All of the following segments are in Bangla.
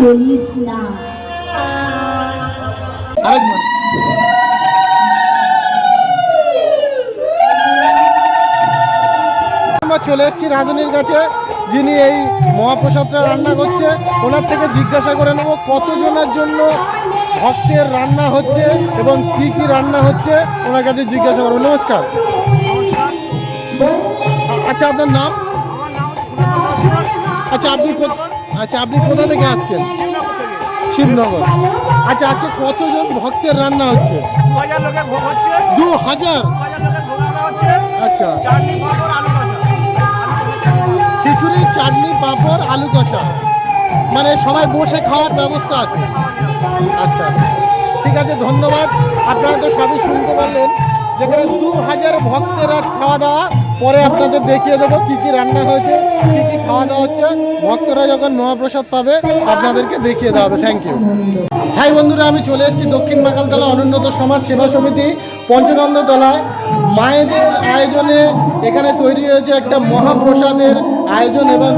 বলিস না। আমরা চলে এসেছি রাঁধুনির কাছে, যিনি এই মহাপ্রসাদটা রান্না করছে। ওনার থেকে জিজ্ঞাসা করে নেব কতজনের জন্য ভক্তের রান্না হচ্ছে এবং কি কি রান্না হচ্ছে, ওনার কাছে জিজ্ঞাসা করবো। নমস্কার। আচ্ছা, আপনার নাম? আচ্ছা, আপনি কোথা থেকে আসছেন? শিবনগর। আচ্ছা, আজকে কতজন ভক্তের রান্না হচ্ছে? 2000। আচ্ছা, খিচুড়ি, চাটনি, পাঁপড়, আলু কষা, মানে সবাই বসে খাওয়ার ব্যবস্থা আছে। আচ্ছা, ঠিক আছে, ধন্যবাদ। আপনারা তো সবই শুনতে পারলেন, যেখানে 2000 ভক্তের আজ খাওয়া দাওয়া। পরে আপনাদের দেখিয়ে দেবো কী কী রান্না হয়েছে, কী কী খাওয়া দাওয়া হচ্ছে। ভক্তরা যখন মহাপ্রসাদ পাবে আপনাদেরকে দেখিয়ে দেওয়া হবে। Thank you. হাই বন্ধুরা, আমি চলে এসেছি দক্ষিণ বাগালতলা অনুন্নত সমাজ সেবা সমিতি পঞ্চনন্দতলায়। মায়েদের আয়োজনে এখানে তৈরি হয়েছে একটা মহাপ্রসাদের আয়োজন এবং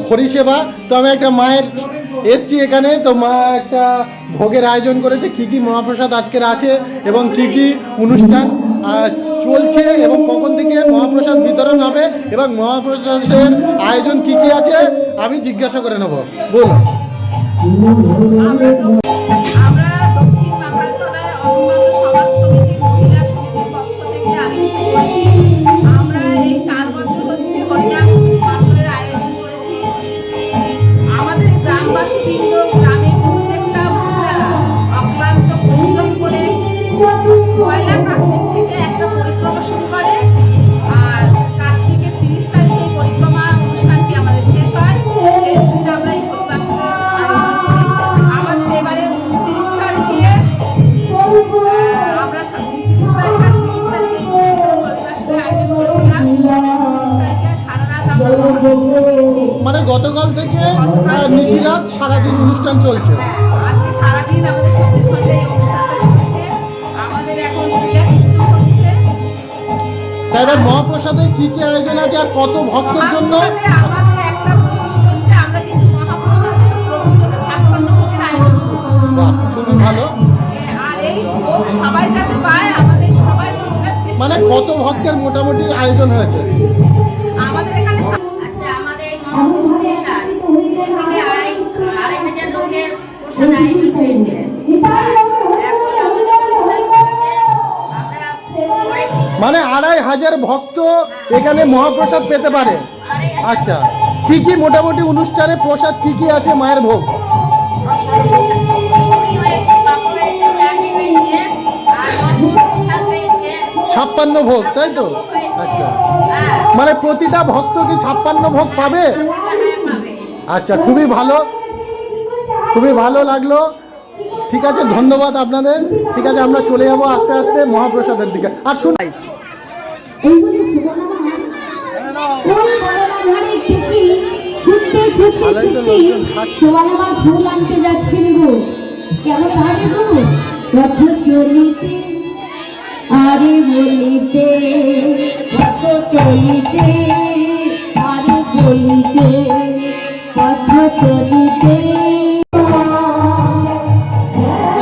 হরিসেবা। তো আমি একটা মায়ের এসছি এখানে, তো মা একটা ভোগের আয়োজন করেছে। কী কী মহাপ্রসাদ আজকের আছে এবং কী কী অনুষ্ঠান চলছে এবং কখন থেকে মহাপ্রসাদ বিতরণ হবে এবং মহাপ্রসাদের আয়োজন কী কী আছে আমি জিজ্ঞাসা করে নেব। বলুন। আমরা দক্ষিণ বাগালতলায় অনুন্নত সমাজ সমিতি মহিলা সমিতির পক্ষ থেকে আয়োজিত করছি। আমরা এই 4 বছর হচ্ছে হরিনাম আসরের আয়োজন করেছি। আমাদের গ্রামবাসী বৃন্দ, গ্রামের প্রত্যেকটা মহিলারা অক্লান্ত পরিশ্রম করে পয়লা কার্তিক থেকে একটা পরিক্রমা শুরু করে, আর কার্তিকের 30 তারিখে এই পরিক্রমা অনুষ্ঠানটি আমাদের শেষ হয়। শেষ দিন আমরা এই পরিবাসনের আয়োজন করি। আমাদের এবারে 30 তারিখে আমরা 30 তারিখ আর 30 তারিখে পরিবাসনের আয়োজন করেছিলাম। 30 তারিখে সারা রাত আমরা করেছি। মানে গতকাল থেকে নিশিরাত সারাদিন অনুষ্ঠান চলছে। আজকে সারাদিন আমাদের 24 ঘন্টা এই অনুষ্ঠানটা চলছে। আমাদের এখন পূজা কিন্তু হচ্ছে। তাই মহাপ্রসাদে কি কি আয়োজন আছে আর কত ভক্তের জন্য? আমাদের একটা বৈশিষ্ট্য হচ্ছে আমরা কিন্তু মহাপ্রসাদে প্রভুর জন্য 56 ভোগের আয়োজন করি। বাহ, খুবই ভালো। আর এই ভোগ সবাই যাতে পায়, আমাদের সবাই শেখার চেষ্টা। মানে কত ভক্তের মোটামুটি আয়োজন হয়েছে? আমাদের এখানে আচ্ছা, আমাদের মহাপ্রভুর প্রসাদ থেকে 2,500 লোকের প্রসাদ আয়োজন হয়েছে। মানে 2,500 ভক্ত এখানে মহাপ্রসাদ পেতে পারে। আচ্ছা, কি কি মোটামুটি অনুষ্ঠানে প্রসাদ কি কি আছে মায়ের ভোগ? 56 ভোগ, তাই তো? আচ্ছা, মানে প্রতিটা ভক্ত কি 56 ভোগ পাবে? আচ্ছা, খুবই ভালো, খুবই ভালো লাগলো। ঠিক আছে, ধন্যবাদ আপনাদের। ঠিক আছে, আমরা চলে যাবো আস্তে আস্তে মহাপ্রসাদের দিকে। আর শুনাই ফুল আনতে যাচ্ছেন গো, কেন তাহলে গো রথ চলিতে আরে বলিতে, রথ চলিতে আরে বলিতে, রথ চলিতে।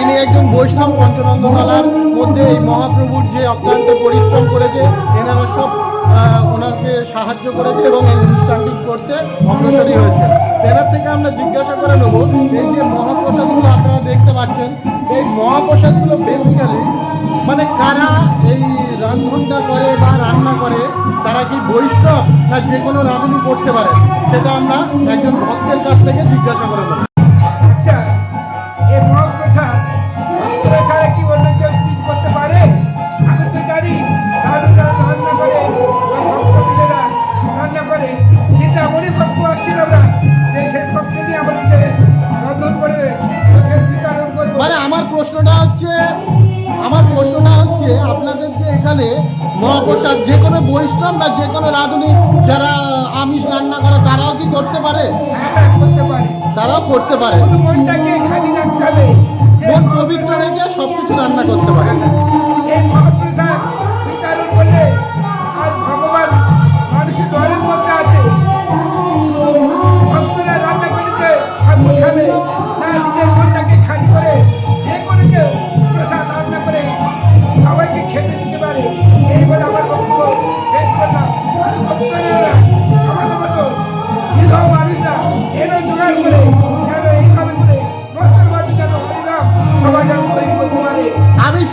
ইনি একজন বৈষ্ণব পঞ্চনন্দতলার মধ্যে এই মহাপ্রভুর যে অক্লান্ত পরিশ্রম করেছে, এনারা সব ওনাকে সাহায্য করেছে এবং এই অনুষ্ঠানটি করতে অগ্রসরী হয়েছে। এনার থেকে আমরা জিজ্ঞাসা করে নেব, এই যে মহাপ্রসাদগুলো আপনারা দেখতে পাচ্ছেন, এই মহাপ্রসাদগুলো বেসিক্যালি মানে কারা এই রান্ধনটা করে বা রান্না করে, তারা কি বৈষ্ণব না যে কোনো রাঁধুনি করতে পারে, সেটা আমরা একজন ভক্তের কাছ থেকে জিজ্ঞাসা করে নেব। আচ্ছা, এই মহাপ্রসাদ ভক্তরা ছাড়া কি অন্য কেউ কিছু করতে পারে? আমি তো জানি রাধুরা রান্না করে বা ভক্তরা রান্না করে, কিন্তু এমনই ভক্ত আছি আমরা যে সেই ভক্ত নিয়ে আমরা যে রন্ধন করে বিতরণ করবো। মানে আমার প্রশ্নটা হচ্ছে আপনাদের যে এখানে মহাপ্রসাদ যে কোনো বৈষ্ণব না যে কোনো রাঁধুনি যারা আমিষ রান্না করে তারাও কি করতে পারে? হ্যাঁ, করতে পারে। তারাও করতে পারে। শুধু মনটাকে খালি রাখতে হবে, মন পবিত্র রেখে সবকিছু রান্না করতে পারে। এই মহাপ্রসাদ বিতরণ করলে আর ভগবান মানুষের ঘরের মধ্যে আছে, শুধু ভক্তরা রান্না করেছে ঠাকুর খাবে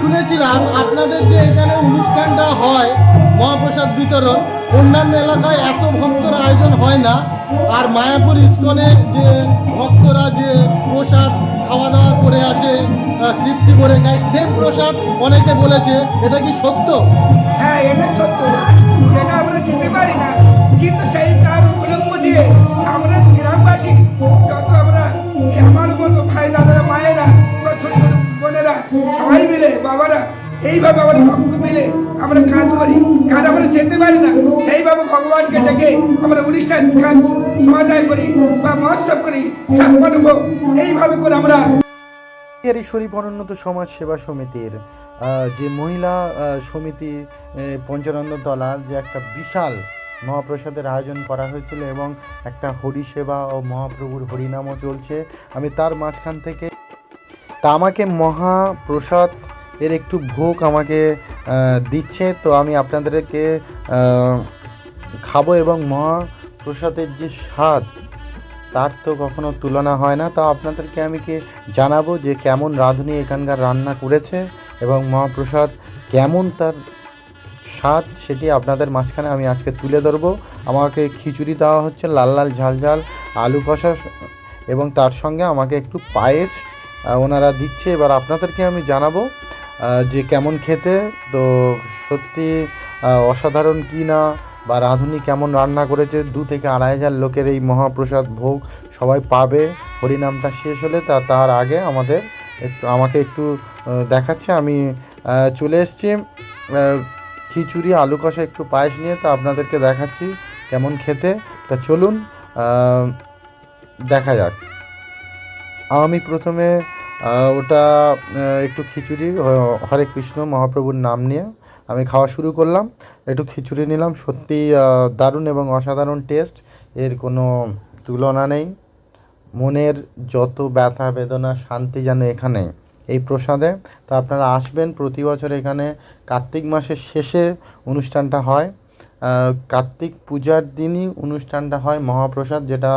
শুনেছিলাম আপনাদের যে এখানে অনুষ্ঠানটা হয় মহাপ্রসাদ বিতরণ, অন্যান্য এলাকায় এত ভক্তর আয়োজন হয় না। আর মায়াপুর ইস্কনে যে ভক্তরা যে প্রসাদ খাওয়া দাওয়া করে আসে, তৃপ্তি করে খায়, সেম প্রসাদ অনেকে বলেছে, এটা কি সত্য? হ্যাঁ, এটা সত্য। সেটা আমরা যেতে পারি না, কিন্তু সেই তার উপলক্ষ নিয়ে আমরা গ্রামবাসী যত আমরা আমার মতো ভাই দাদারা, মায়েরা বা ছোট ছোট বোনেরা সবাই মিলে, বাবারা, এইভাবে আমরা ভক্ত মিলে আমরা কাজ করি। কারণ আমরা যেতে পারি না, সেইভাবে ভগবানকে ডেকে আমরা অনুষ্ঠান কাজ সমাদায় করি বা মহোৎসব করি, ছাপ্পান্ন ভোগ এইভাবে করে আমরা। ঈশ্বরী অনুন্নত সমাজ সেবা সমিতির যে মহিলা সমিতি পঞ্চরত্ন তলার যে একটা বিশাল মহাপ্রসাদের আয়োজন করা হয়েছিল এবং একটা হরিসেবা ও মহাপ্রভুর হরিনামও চলছে, আমি তার মাঝখান থেকে তা আমাকে মহাপ্রসাদ এর একটু ভোগ আমাকে দিচ্ছে, তো আমি আপনাদেরকে খাবো এবং মহাপ্রসাদের যে স্বাদ তার তো কখনো তুলনা হয় না। তা আপনাদেরকে আমি জানাবো যে কেমন রাঁধুনি এখানকার রান্না করেছে এবং মহাপ্রসাদ কেমন তার স্বাদ, সেটি আপনাদের মাঝখানে আমি আজকে তুলে ধরবো। আমাকে খিচুড়ি দেওয়া হচ্ছে, লাল লাল ঝাল ঝাল আলু কষা, এবং তার সঙ্গে আমাকে একটু পায়েস ওনারা দিচ্ছে। এবার আপনাদেরকে আমি জানাবো যে কেমন খেতে, তো সত্যি অসাধারণ কি না, বা রাঁধুনি কেমন রান্না করেছে। 2 থেকে 2,500 লোকের এই মহাপ্রসাদ ভোগ সবাই পাবে হরিনামটা শেষ হলে। তার আগে আমাকে একটু দেখাচ্ছে। আমি চলে এসেছি খিচুড়ি, আলু কষা, একটু পায়েস নিয়ে, তা আপনাদেরকে দেখাচ্ছি কেমন খেতে। তা চলুন দেখা যাক। আমি প্রথমে ওটা একটু খিচুড়ি, হরে কৃষ্ণ মহাপ্রভুর নাম নিয়ে আমি খাওয়া শুরু করলাম। একটু খিচুড়ি নিলাম, সত্যি দারুণ এবং অসাধারণ টেস্ট, এর কোনো তুলনা নেই। মনের যত ব্যথা বেদনা শান্তি যেন এখানে এই প্রসাদে। তো আপনারা আসবেন, প্রতি বছর এখানে কার্তিক মাসের শেষে অনুষ্ঠানটা হয়, কার্তিক পূজার দিনই অনুষ্ঠানটা হয় মহাপ্রসাদ, যেটা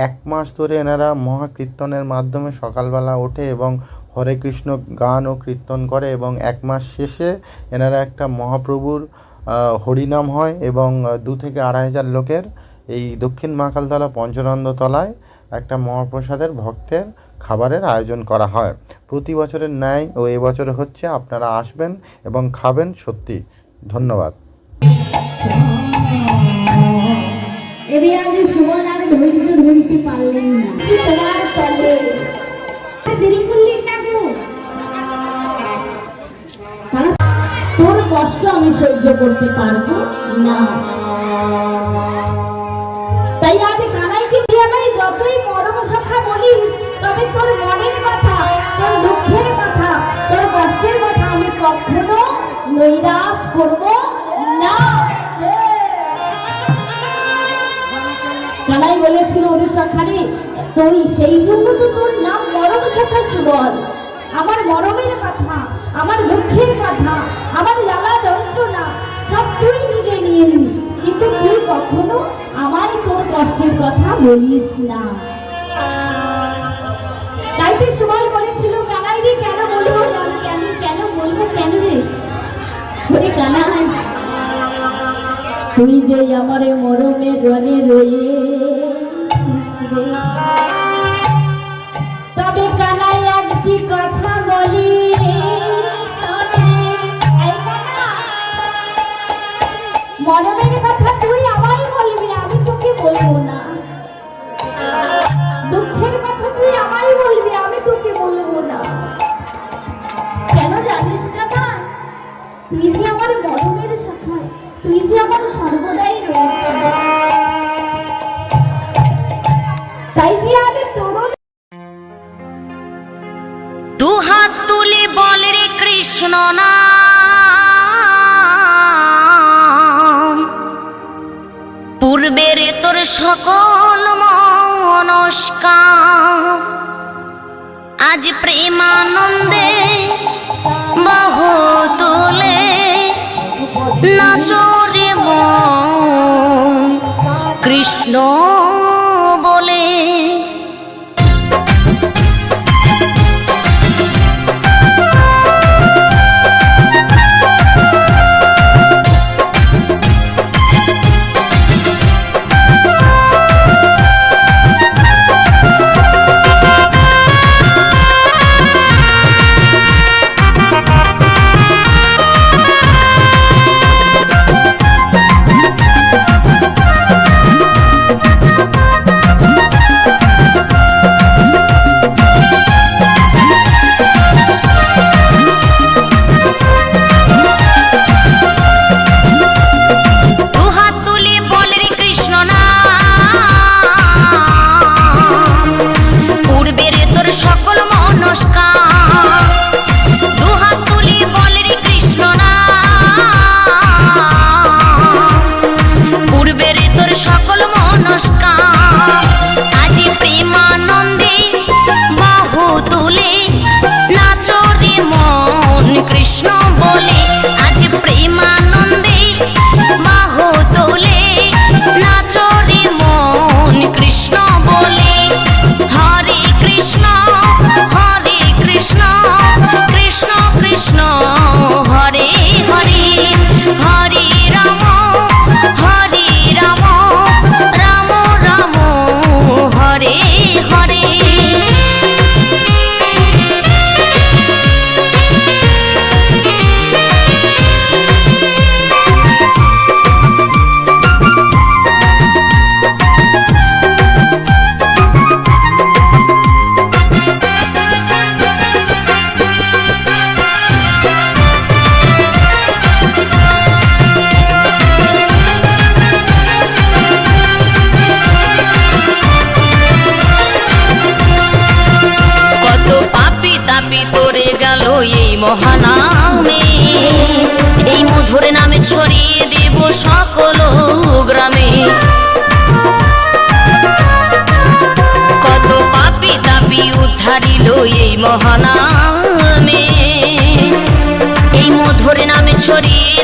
1 মাস ধরে এনারা মহাকীর্তনের মাধ্যমে সকালবেলা ওঠে এবং হরে কৃষ্ণ গান ও কীর্তন করে, এবং 1 মাস শেষে এনারা একটা মহাপ্রভুর হরিনাম হয় এবং 2 থেকে 2,500 লোকের এই দক্ষিণ মহাকালতলা পঞ্চরত্ন তলায় একটা মহাপ্রসাদের ভক্তের খাবারের আয়োজন করা হয়। প্রতি বছরের ন্যায় ও এবছরে হচ্ছে। আপনারা আসবেন এবং খাবেন। সত্যি ধন্যবাদ। এবার আজ সুমন আর ধৈর্য ধরতে পারলেন না, তোমার তলে দেরি করলি কেন? তোর কষ্ট আমি সহ্য করতে পারবো না, তাই আজ কানাইকে দিয়ে আমি যতই মরম সখা বলিস, তবে তোর মনের কথা, তোর দুঃখের কথা, তোর কষ্টের কথা আমি কখনো নৈরাশ করবো না। কানাই বলেছিল, ওরে সখারে, তুই সেই জন্য তো তোর নাম মরম সখা সুবল। আমার মরমের কথা, আমার দুঃখের কথা, আমার জ্বালা যন্ত্রণা সব তুই নিজে নিয়ে নিস, কিন্তু তুই কখনো আমায় তোর কষ্টের কথা বলিস না। তাই তো সুবল বলেছিল, কানাই রে কেন বলবো না, কেন বলবো কেন রে? ওরে কানাই, তুই যে আমার মরমে গনে রয়েছিস রে, তবে কানাই একটি কথা বলি শোনে। এই কানাই, মরমের কথা তুই আমায় বলবি, আমি তোকে বলবো না। দুঃখের কথা তুই আমায় বলবি, আমি তোকে বলবো না। কেন জানিস কানাই? তুই যে আমার মরমের সখা, তুই যে আমার সর্বদাই রয়েছে, তাই যে আমি তোর। দু হাত তুলে বল রে কৃষ্ণ নাম, পূর্বের তোর সকল মনস্কাম আজ প্রেমানন্দে বাহু তুলে নাচরে মন কৃষ্ণ বলে। সকল মনস্কাম। আজি প্রেমানন্দে বাহু তুলে নাচো রে মন কৃষ্ণ বলে। আজ প্রেমানন্দে বাহু তুলে নাচো রে মন কৃষ্ণ বলে। হরে কৃষ্ণ কৃষ্ণ কৃষ্ণ হরে হরে, হরে রাম রাম রাম হরে হরে। কত পাপি তাপি তোরে গেল এই মহানামে, এই মধুর নামে ছড়িয়ে দেব সকল গ্রামে। কত পাপি তাপি উদ্ধারিল এই মহানামে, এই মধুর নামে ছড়িয়ে